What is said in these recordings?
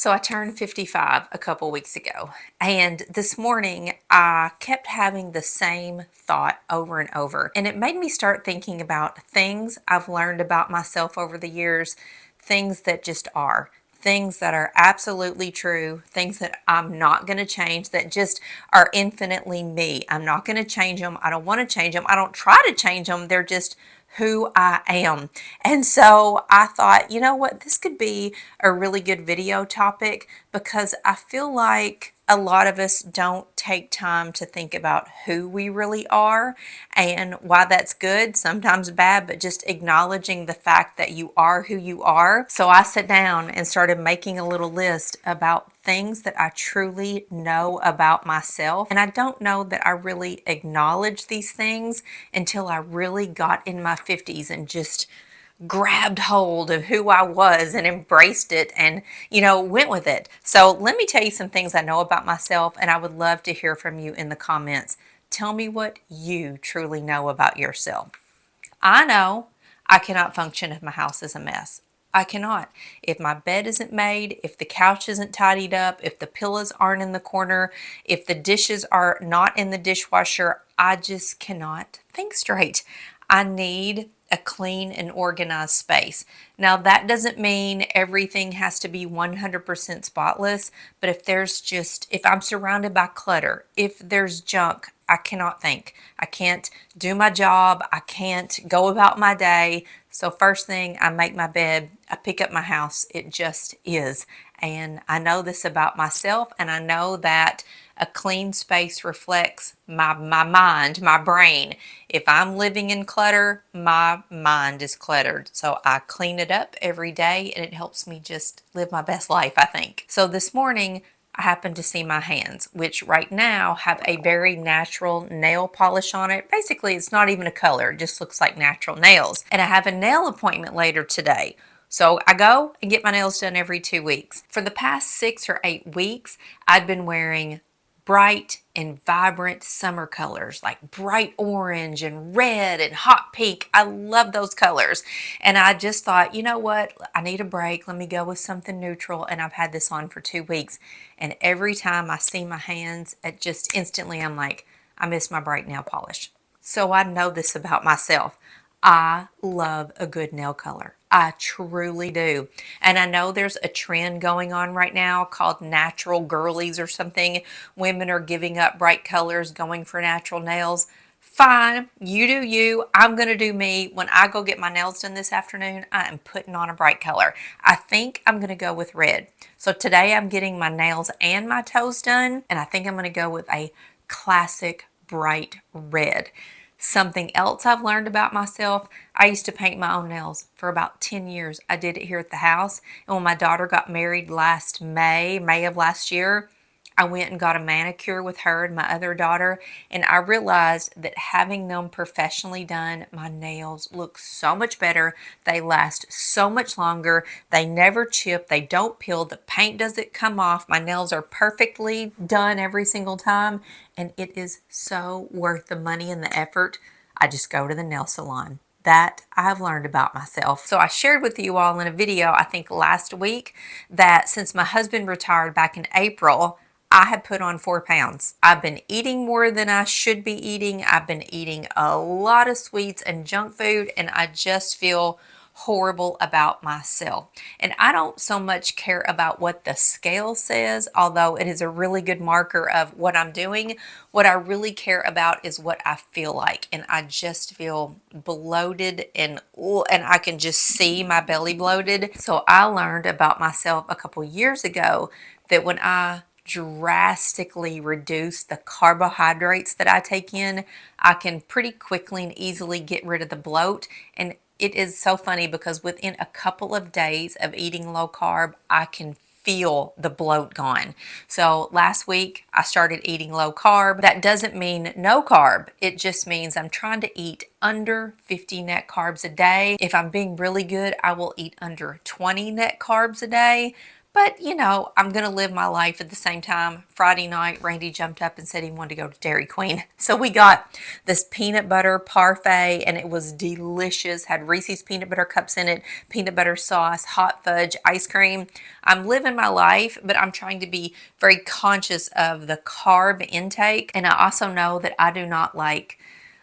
So I turned 55 a couple weeks ago, and this morning I kept having the same thought over and over, and it made me start thinking about things I've learned about myself over the years, things that just are. Things that are absolutely true, things that I'm not going to change, that just are infinitely me. I'm not going to change them. I don't want to change them. I don't try to change them. They're just who I am. And so I thought, you know what, this could be a really good video topic because I feel like a lot of us don't take time to think about who we really are and why that's good, sometimes bad, but just acknowledging the fact that you are who you are. So I sat down and started making a little list about things that I truly know about myself. And I don't know that I really acknowledge these things until I really got in my 50s and just grabbed hold of who I was and embraced it and, went with it. So let me tell you some things I know about myself, and I would love to hear from you in the comments. Tell me what you truly know about yourself. I know I cannot function if my house is a mess. I cannot. If my bed isn't made, if the couch isn't tidied up, if the pillows aren't in the corner, if the dishes are not in the dishwasher, I just cannot think straight. I need a clean and organized space. Now, that doesn't mean everything has to be 100% spotless, but if I'm surrounded by clutter, if there's junk, I cannot think. I can't do my job. I can't go about my day. So first thing, I make my bed, I pick up my house. It just is. And I know this about myself, and I know that a clean space reflects my mind, my brain. If I'm living in clutter, my mind is cluttered. So I clean it up every day, and it helps me just live my best life, I think. So this morning, I happen to see my hands, which right now have a very natural nail polish on it. Basically, it's not even a color, it just looks like natural nails. And I have a nail appointment later today. So I go and get my nails done every 2 weeks. For the past 6 or 8 weeks, I've been wearing bright and vibrant summer colors like bright orange and red and hot pink. I love those colors. And I just thought, you know what? I need a break. Let me go with something neutral. And I've had this on for 2 weeks. And every time I see my hands, it just instantly I'm like, I miss my bright nail polish. So I know this about myself. I love a good nail color. I truly do. And I know there's a trend going on right now called natural girlies or something. Women are giving up bright colors, going for natural nails. Fine, you do you. I'm going to do me. When I go get my nails done this afternoon, I am putting on a bright color. I think I'm going to go with red. So today I'm getting my nails and my toes done, and I think I'm going to go with a classic bright red. Something else I've learned about myself, I used to paint my own nails for about 10 years. I did it here at the house. And when my daughter got married last May of last year, I went and got a manicure with her and my other daughter. And I realized that having them professionally done, my nails look so much better. They last so much longer. They never chip. They don't peel. The paint doesn't come off. My nails are perfectly done every single time. And it is so worth the money and the effort. I just go to the nail salon. That I've learned about myself. So I shared with you all in a video, I think last week, that since my husband retired back in April, I had put on 4 pounds. I've been eating more than I should be eating. I've been eating a lot of sweets and junk food, and I just feel horrible about myself. And I don't so much care about what the scale says, although it is a really good marker of what I'm doing. What I really care about is what I feel like. And I just feel bloated and I can just see my belly bloated. So I learned about myself a couple years ago that when I drastically reduce the carbohydrates that I take in, I can pretty quickly and easily get rid of the bloat. And it is so funny because within a couple of days of eating low carb, I can feel the bloat gone. So last week I started eating low carb. That doesn't mean no carb. It just means I'm trying to eat under 50 net carbs a day. If I'm being really good, I will eat under 20 net carbs a day. But, I'm going to live my life at the same time. Friday night, Randy jumped up and said he wanted to go to Dairy Queen. So we got this peanut butter parfait, and it was delicious. Had Reese's peanut butter cups in it, peanut butter sauce, hot fudge, ice cream. I'm living my life, but I'm trying to be very conscious of the carb intake. And I also know that I do not like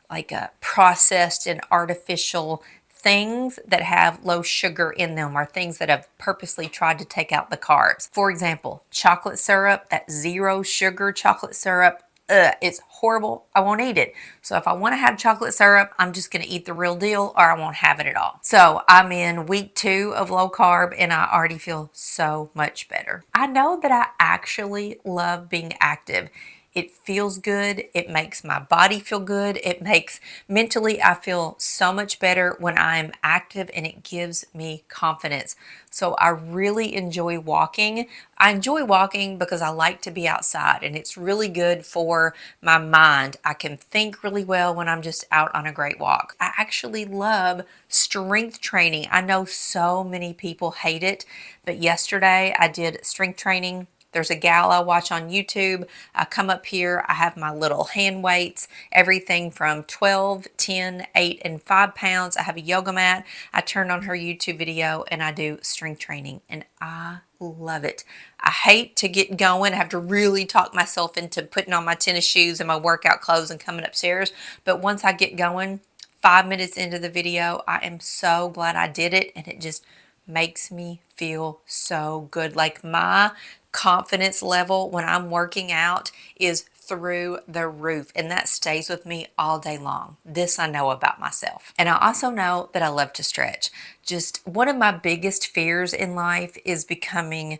a processed and artificial things that have low sugar in them, or things that have purposely tried to take out the carbs. For example, chocolate syrup, that zero sugar chocolate syrup, it's horrible. I won't eat it. So if I want to have chocolate syrup, I'm just going to eat the real deal, or I won't have it at all. So I'm in week 2 of low carb, and I already feel so much better. I know that I actually love being active. It feels good. It makes my body feel good. It makes mentally, I feel so much better when I'm active, and it gives me confidence. So I really enjoy walking. I enjoy walking because I like to be outside, and it's really good for my mind. I can think really well when I'm just out on a great walk. I actually love strength training. I know so many people hate it, but yesterday I did strength training. There's a gal I watch on YouTube. I come up here, I have my little hand weights, everything from 12, 10, 8, and 5 pounds. I have a yoga mat. I turn on her YouTube video and I do strength training, and I love it. I hate to get going. I have to really talk myself into putting on my tennis shoes and my workout clothes and coming upstairs. But once I get going, 5 minutes into the video, I am so glad I did it, and it just makes me feel so good. Like, my confidence level when I'm working out is through the roof, and that stays with me all day long. This I know about myself. And I also know that I love to stretch. Just one of my biggest fears in life is becoming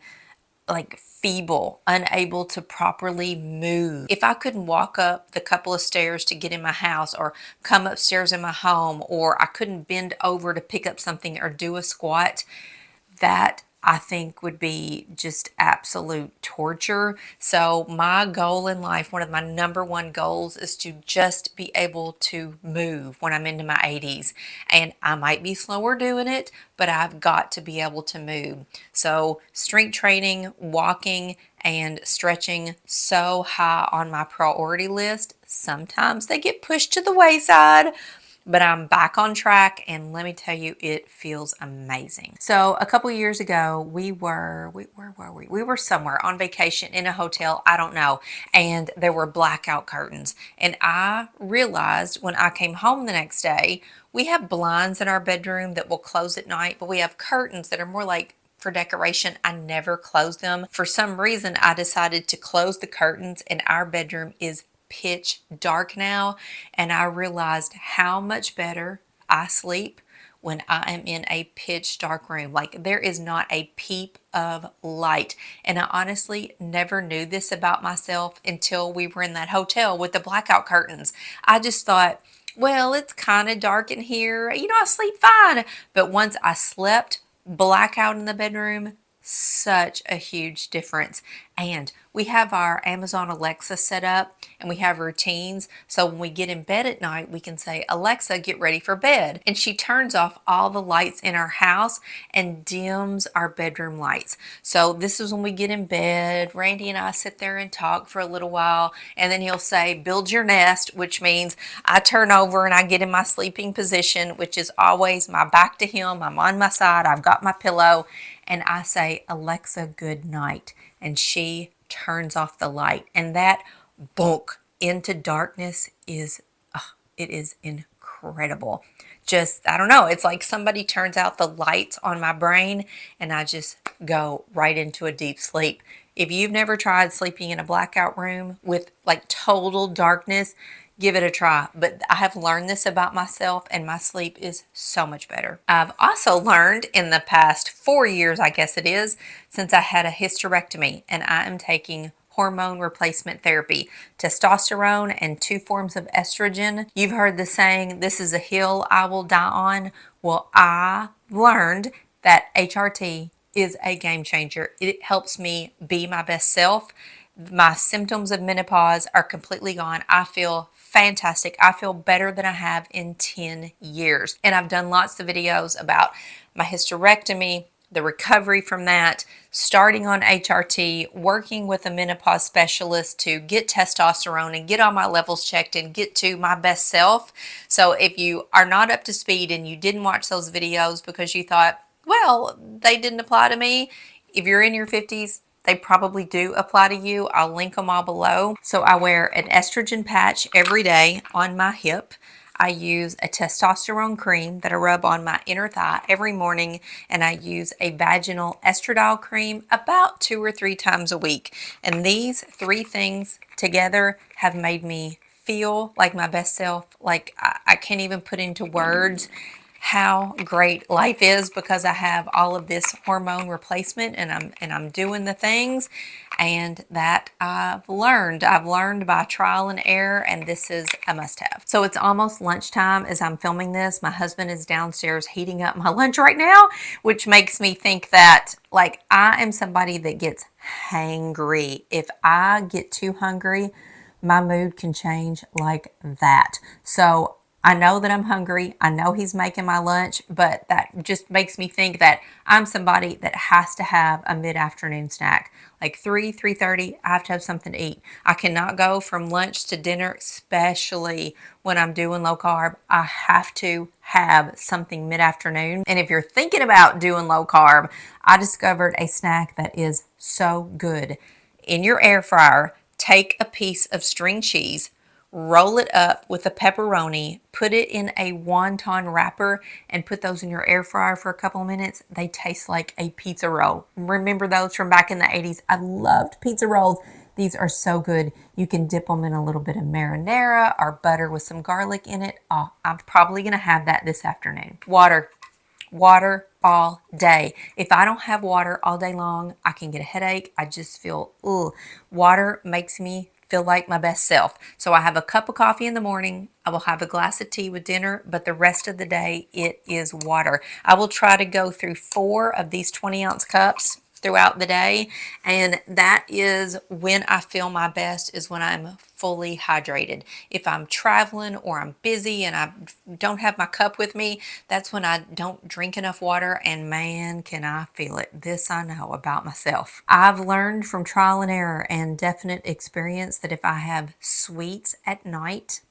like feeble, unable to properly move. If I couldn't walk up the couple of stairs to get in my house, or come upstairs in my home, or I couldn't bend over to pick up something or do a squat, that I think would be just absolute torture. So my goal in life, one of my number one goals, is to just be able to move when I'm into my 80s. And I might be slower doing it, but I've got to be able to move. So strength training, walking, and stretching, so high on my priority list. Sometimes they get pushed to the wayside, but I'm back on track, and let me tell you, it feels amazing. So a couple years ago, where were we? We were somewhere on vacation in a hotel, I don't know, and there were blackout curtains. And I realized when I came home the next day, we have blinds in our bedroom that will close at night, but we have curtains that are more like for decoration. I never close them. For some reason, I decided to close the curtains, and our bedroom is pitch dark now, and I realized how much better I sleep when I am in a pitch dark room. Like, there is not a peep of light. And I honestly never knew this about myself until we were in that hotel with the blackout curtains. I just thought, well, it's kind of dark in here. I sleep fine. But once I slept blackout in the bedroom, such a huge difference. And we have our Amazon Alexa set up, and we have routines. So when we get in bed at night, we can say, Alexa, get ready for bed. And she turns off all the lights in our house and dims our bedroom lights. So this is when we get in bed. Randy and I sit there and talk for a little while, and then he'll say, build your nest, which means I turn over and I get in my sleeping position, which is always my back to him. I'm on my side. I've got my pillow, and I say, Alexa, good night. And she turns off the light. And that bonk into darkness is, it is incredible. Just, I don't know, it's like somebody turns out the lights on my brain, and I just go right into a deep sleep. If you've never tried sleeping in a blackout room with like total darkness, give it a try. But I have learned this about myself, and my sleep is so much better. I've also learned in the past 4 years, I guess it is, since I had a hysterectomy, and I am taking hormone replacement therapy, testosterone and 2 forms of estrogen. You've heard the saying, this is a hill I will die on. Well, I learned that HRT is a game changer. It helps me be my best self. My symptoms of menopause are completely gone. I feel fantastic. I feel better than I have in 10 years. And I've done lots of videos about my hysterectomy, the recovery from that, starting on HRT, working with a menopause specialist to get testosterone and get all my levels checked and get to my best self. So if you are not up to speed and you didn't watch those videos because you thought, well, they didn't apply to me, if you're in your 50s, they probably do apply to you. I'll link them all below. So I wear an estrogen patch every day on my hip. I use a testosterone cream that I rub on my inner thigh every morning, and I use a vaginal estradiol cream about 2 or 3 times a week. And these three things together have made me feel like my best self. Like I can't even put into words how great life is because I have all of this hormone replacement, and I'm doing the things, and that I've learned. I've learned by trial and error, and this is a must-have. So it's almost lunchtime as I'm filming this. My husband is downstairs heating up my lunch right now, which makes me think that like I am somebody that gets hangry. If I get too hungry, my mood can change like that. So I know that I'm hungry. I know he's making my lunch, but that just makes me think that I'm somebody that has to have a mid-afternoon snack. Like 3:30, I have to have something to eat. I cannot go from lunch to dinner, especially when I'm doing low carb. I have to have something mid-afternoon. And if you're thinking about doing low carb, I discovered a snack that is so good. In your air fryer, take a piece of string cheese, roll it up with a pepperoni, put it in a wonton wrapper, and put those in your air fryer for a couple of minutes. They taste like a pizza roll. Remember those from back in the 80s? I loved pizza rolls. These are so good. You can dip them in a little bit of marinara or butter with some garlic in it. Oh, I'm probably going to have that this afternoon. Water. Water all day. If I don't have water all day long, I can get a headache. I just feel, ugh. Water makes me feel like my best self. So I have a cup of coffee in the morning. I will have a glass of tea with dinner, but the rest of the day, it is water. I will try to go through 4 of these 20-ounce cups throughout the day, and that is when I feel my best, is when I'm fully hydrated. If I'm traveling or I'm busy and I don't have my cup with me, that's when I don't drink enough water, and man, can I feel it. This I know about myself. I've learned from trial and error and definite experience that if I have sweets at night,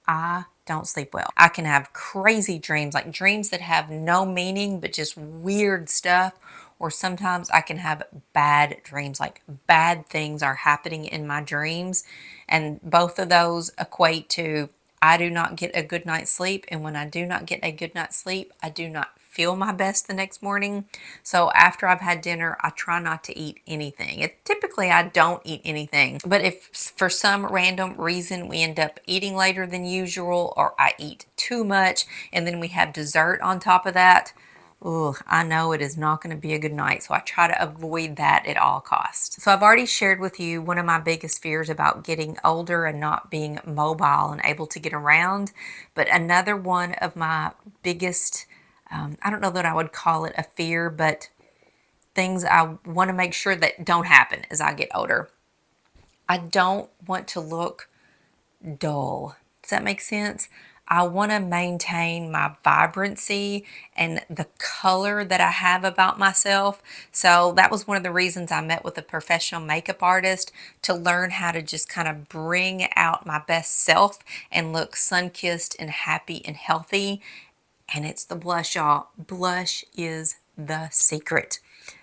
I don't sleep well. I can have crazy dreams, like dreams that have no meaning, but just weird stuff. Or sometimes I can have bad dreams, like bad things are happening in my dreams. And both of those equate to I do not get a good night's sleep. And when I do not get a good night's sleep, I do not feel my best the next morning. So after I've had dinner, I try not to eat anything. Typically, I don't eat anything. But if for some random reason we end up eating later than usual, or I eat too much, and then we have dessert on top of that, ugh, I know it is not going to be a good night, so I try to avoid that at all costs. So I've already shared with you one of my biggest fears about getting older and not being mobile and able to get around. But another one of my biggest, I don't know that I would call it a fear, but things I want to make sure that don't happen as I get older. I don't want to look dull. Does that make sense? I want to maintain my vibrancy and the color that I have about myself. So that was one of the reasons I met with a professional makeup artist, to learn how to just kind of bring out my best self and look sun-kissed and happy and healthy. And it's the blush, y'all. Blush is the secret.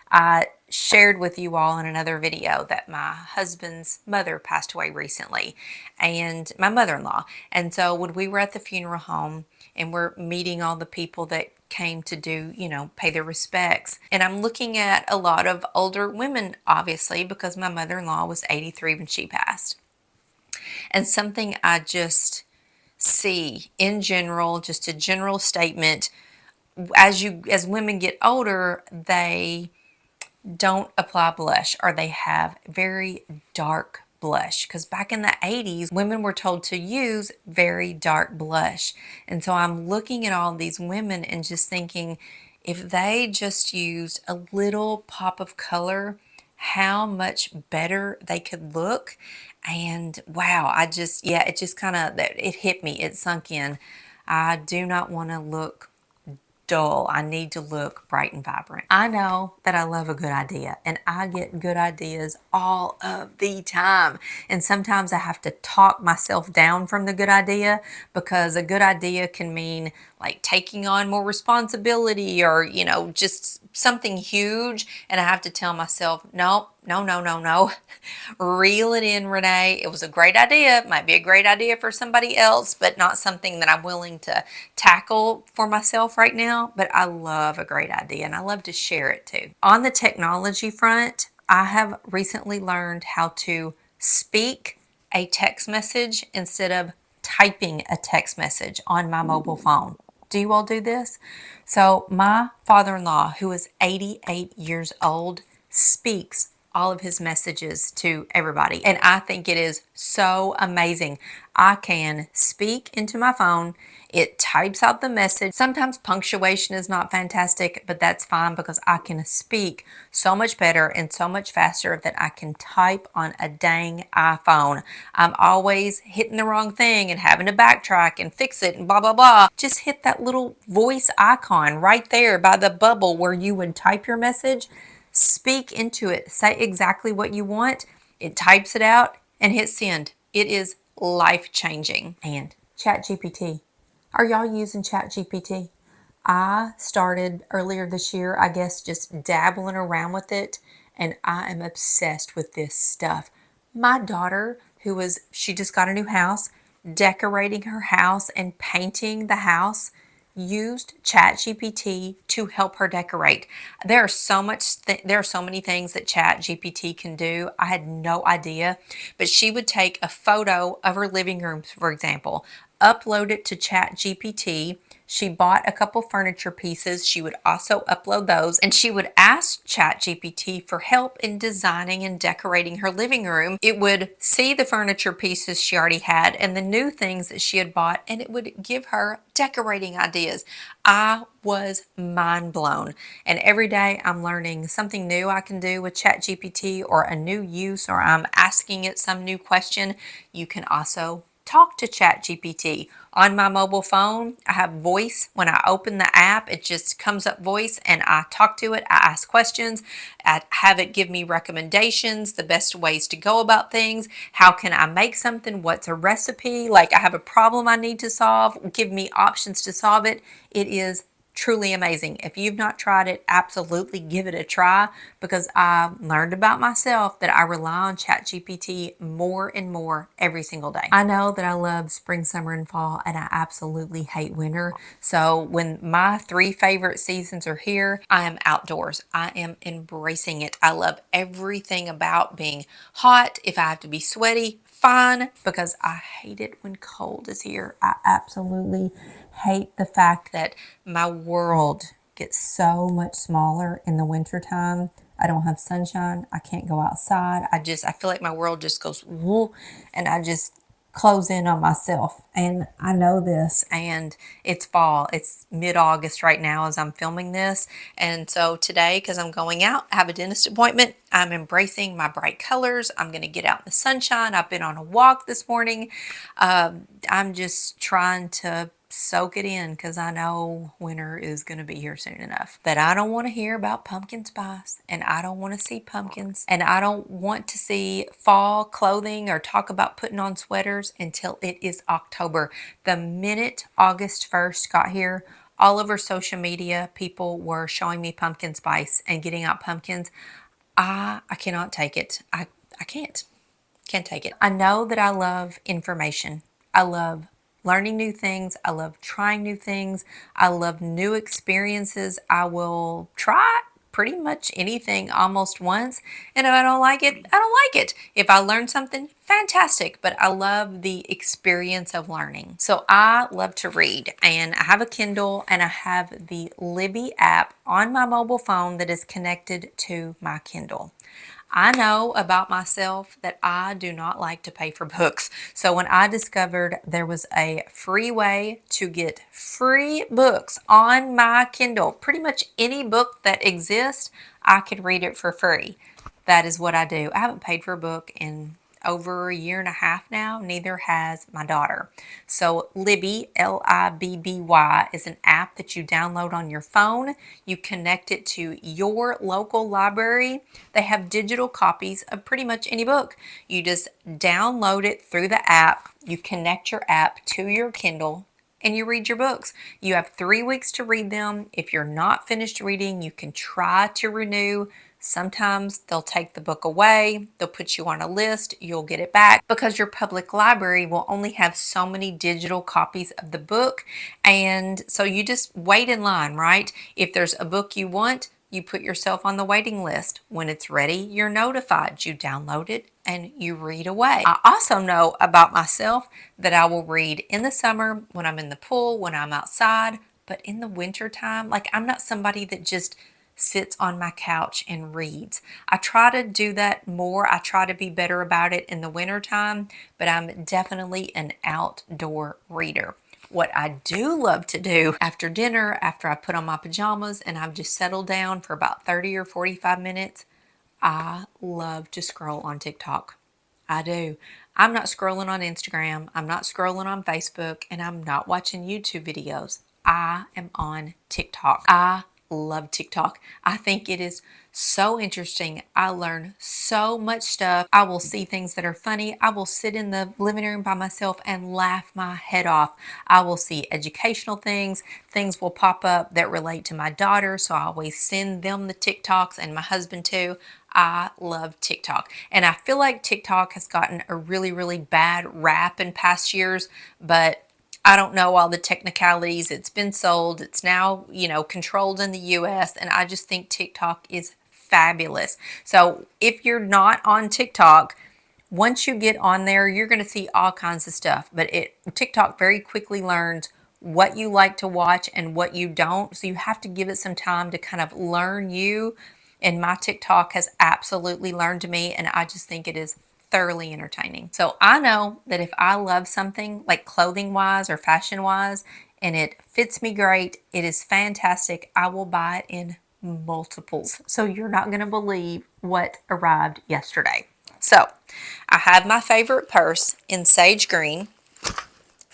I shared with you all in another video that my husband's mother passed away recently, and my mother-in-law. And so when we were at the funeral home and we're meeting all the people that came to do, pay their respects, and I'm looking at a lot of older women, obviously, because my mother-in-law was 83 when she passed. And something I just see in general, just a general statement, as women get older, they don't apply blush, or they have very dark blush, because back in the 80s women were told to use very dark blush. And so I'm looking at all these women and just thinking, if they just used a little pop of color, how much better they could look. And wow, it just kind of, it hit me, it sunk in. I do not want to look dull. I need to look bright and vibrant. I know that I love a good idea, and I get good ideas all of the time. And sometimes I have to talk myself down from the good idea, because a good idea can mean like taking on more responsibility, or, just something huge. And I have to tell myself, no, no, no, no, no. Reel it in, Renee. It was a great idea. It might be a great idea for somebody else, but not something that I'm willing to tackle for myself right now. But I love a great idea, and I love to share it too. On the technology front, I have recently learned how to speak a text message instead of typing a text message on my mobile phone. Do you all do this? So my father-in-law, who is 88 years old, speaks all of his messages to everybody. And I think it is so amazing. I can speak into my phone. It types out the message. Sometimes punctuation is not fantastic, but that's fine, because I can speak so much better and so much faster than I can type on a dang iPhone. I'm always hitting the wrong thing and having to backtrack and fix it and blah, blah, blah. Just hit that little voice icon right there by the bubble where you would type your message. Speak into it. Say exactly what you want. It types it out and hit send. It is life-changing. And ChatGPT. Are y'all using ChatGPT? I started earlier this year, I guess, just dabbling around with it, and I am obsessed with this stuff. My daughter, she just got a new house, decorating her house and painting the house, used ChatGPT to help her decorate. There are so many things that ChatGPT can do. I had no idea, but she would take a photo of her living room, for example, upload it to ChatGPT. She bought a couple furniture pieces. She would also upload those, and she would ask ChatGPT for help in designing and decorating her living room. It would see the furniture pieces she already had and the new things that she had bought, and it would give her decorating ideas. I was mind blown. And every day I'm learning something new I can do with ChatGPT, or a new use, or I'm asking it some new question. You can also talk to ChatGPT. On my mobile phone, I have voice. When I open the app, it just comes up voice, and I talk to it. I ask questions. I have it give me recommendations, the best ways to go about things. How can I make something? What's a recipe? Like, I have a problem I need to solve. Give me options to solve it. It is truly amazing. If you've not tried it, absolutely give it a try, because I learned about myself that I rely on ChatGPT more and more every single day. I know that I love spring, summer, and fall, and I absolutely hate winter. So when my 3 favorite seasons are here, I am outdoors. I am embracing it. I love everything about being hot. If I have to be sweaty, fine, because I hate it when cold is here. I absolutely hate the fact that my world gets so much smaller in the wintertime. I don't have sunshine. I can't go outside. I feel like my world just goes woo, and I just close in on myself. And I know this, and it's fall. It's mid-August right now as I'm filming this. And so today, because I'm going out, I have a dentist appointment, I'm embracing my bright colors. I'm going to get out in the sunshine. I've been on a walk this morning. I'm just trying to soak it in, because I know winter is going to be here soon enough. That I don't want to hear about pumpkin spice, and I don't want to see pumpkins, and I don't want to see fall clothing or talk about putting on sweaters until it is October. The minute August 1st got here, all over social media, people were showing me pumpkin spice and getting out pumpkins. I cannot take it. I can't take it. I know that I love information. I love learning new things. I love trying new things. I love new experiences. I will try pretty much anything almost once. And if I don't like it, I don't like it. If I learn something, fantastic. But I love the experience of learning. So I love to read, and I have a Kindle, and I have the Libby app on my mobile phone that is connected to my Kindle. I know about myself that I do not like to pay for books. So when I discovered there was a free way to get free books on my Kindle, pretty much any book that exists, I could read it for free. That is what I do. I haven't paid for a book in over a year and a half now. Neither has my daughter. So Libby, Libby, is an app that you download on your phone. You connect it to your local library. They have digital copies of pretty much any book. You just download it through the app. You connect your app to your Kindle and you read your books. You have 3 weeks to read them. If you're not finished reading, you can try to renew. Sometimes they'll take the book away, they'll put you on a list, you'll get it back because your public library will only have so many digital copies of the book. And so you just wait in line, right? If there's a book you want, you put yourself on the waiting list. When it's ready, you're notified. You download it and you read away. I also know about myself that I will read in the summer when I'm in the pool, when I'm outside, but in the winter time, like I'm not somebody that just sits on my couch and reads. I try to do that more. I try to be better about it in the winter time, but I'm definitely an outdoor reader. What I do love to do after dinner, after I put on my pajamas and I've just settled down for about 30 or 45 minutes, I love to scroll on TikTok. I do. I'm not scrolling on Instagram, I'm not scrolling on Facebook, and I'm not watching YouTube videos. I am on TikTok. I love TikTok. I think it is so interesting. I learn so much stuff. I will see things that are funny. I will sit in the living room by myself and laugh my head off. I will see educational things. Things will pop up that relate to my daughter, so I always send them the TikToks and my husband too. I love TikTok. And I feel like TikTok has gotten a really, really bad rap in past years, but I don't know all the technicalities. It's been sold. It's now, controlled in the US, and I just think TikTok is fabulous. So if you're not on TikTok, once you get on there, you're going to see all kinds of stuff. But TikTok very quickly learns what you like to watch and what you don't. So you have to give it some time to kind of learn you. And my TikTok has absolutely learned me, and I just think it is thoroughly entertaining. So I know that if I love something like clothing wise or fashion wise and it fits me great, it is fantastic, I will buy it in multiples. So you're not going to believe what arrived yesterday. So I have my favorite purse in sage green,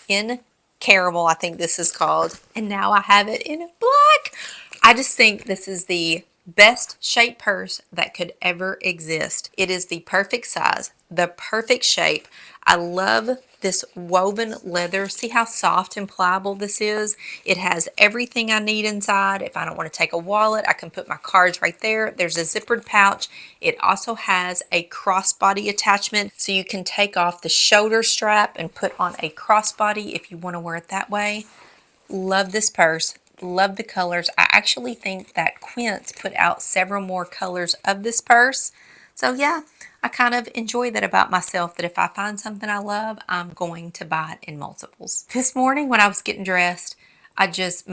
in caramel, I think this is called, and now I have it in black. I just think this is the best shaped purse that could ever exist. It is the perfect size, the perfect shape. I love this woven leather. See how soft and pliable this is? It has everything I need inside. If I don't want to take a wallet, I can put my cards right there. There's a zippered pouch. It also has a crossbody attachment, so you can take off the shoulder strap and put on a crossbody if you want to wear it that way. Love this purse. Love the colors. I actually think that Quince put out several more colors of this purse. So yeah, I kind of enjoy that about myself, that if I find something I love, I'm going to buy it in multiples. This morning when I was getting dressed, I just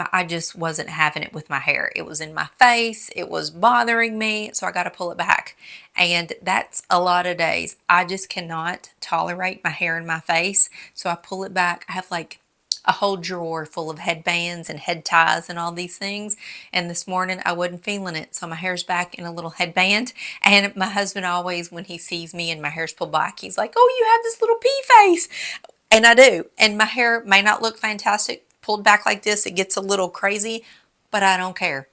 wasn't having it with my hair. It was in my face. It was bothering me. So I got to pull it back. And that's a lot of days. I just cannot tolerate my hair in my face. So I pull it back. I have like a whole drawer full of headbands and head ties and all these things. And this morning I wasn't feeling it. So my hair's back in a little headband. And my husband always, when he sees me and my hair's pulled back, he's like, "Oh, you have this little pea face." And I do. And my hair may not look fantastic pulled back like this. It gets a little crazy, but I don't care.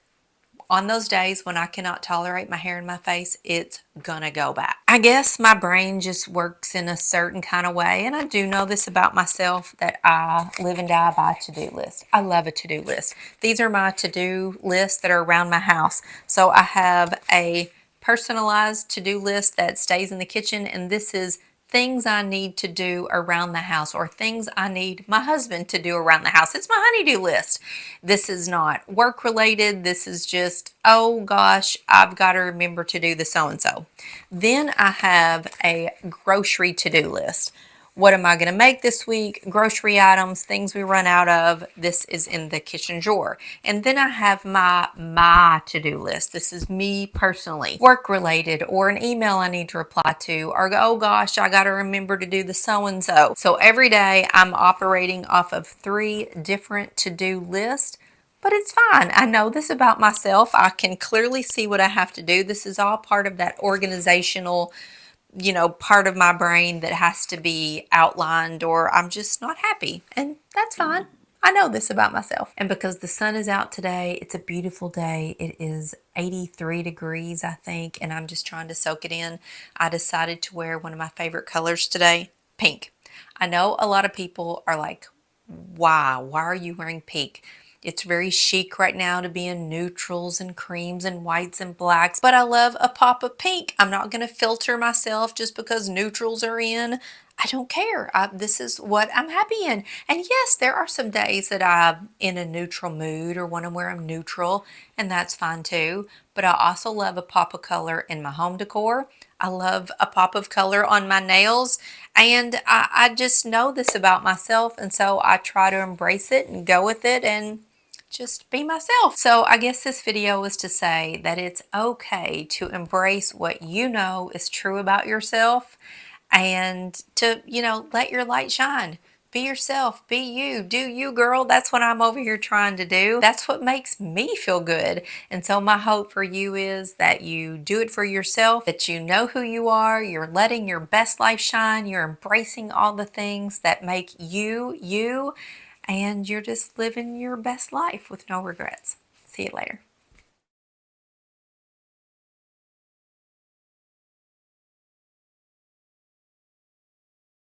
On those days when I cannot tolerate my hair in my face, it's gonna go back. I guess my brain just works in a certain kind of way, and I do know this about myself, that I live and die by a to-do list. I love a to-do list. These are my to-do lists that are around my house. So I have a personalized to-do list that stays in the kitchen, and this is things I need to do around the house, or things I need my husband to do around the house. It's my honey-do list. This is not work related. This is just, oh gosh, I've got to remember to do the so-and-so. Then I have a grocery to-do list. What am I going to make this week? Grocery items, things we run out of. This is in the kitchen drawer. And then I have my to-do list. This is me personally, work related, or an email I need to reply to, or oh gosh, I got to remember to do the so-and-so. So every day I'm operating off of 3 different to-do lists. But it's fine. I know this about myself. I can clearly see what I have to do. This is all part of that organizational part of my brain that has to be outlined, or I'm just not happy. And that's fine. I know this about myself. And because the sun is out today, it's a beautiful day. It is 83 degrees, I think, and I'm just trying to soak it in. I decided to wear one of my favorite colors today, pink. I know a lot of people are like, why? Why are you wearing pink? It's very chic right now to be in neutrals and creams and whites and blacks, but I love a pop of pink. I'm not going to filter myself just because neutrals are in. I don't care. This is what I'm happy in. And yes, there are some days that I'm in a neutral mood or want to wear them neutral, and that's fine too. But I also love a pop of color in my home decor. I love a pop of color on my nails, and I just know this about myself, and so I try to embrace it and go with it and just be myself. So I guess this video is to say that it's okay to embrace what you know is true about yourself, and to, let your light shine. Be yourself, be you, do you, girl. That's what I'm over here trying to do. That's what makes me feel good. And so my hope for you is that you do it for yourself, that you know who you are, you're letting your best life shine, you're embracing all the things that make you, you, and you're just living your best life with no regrets. See you later.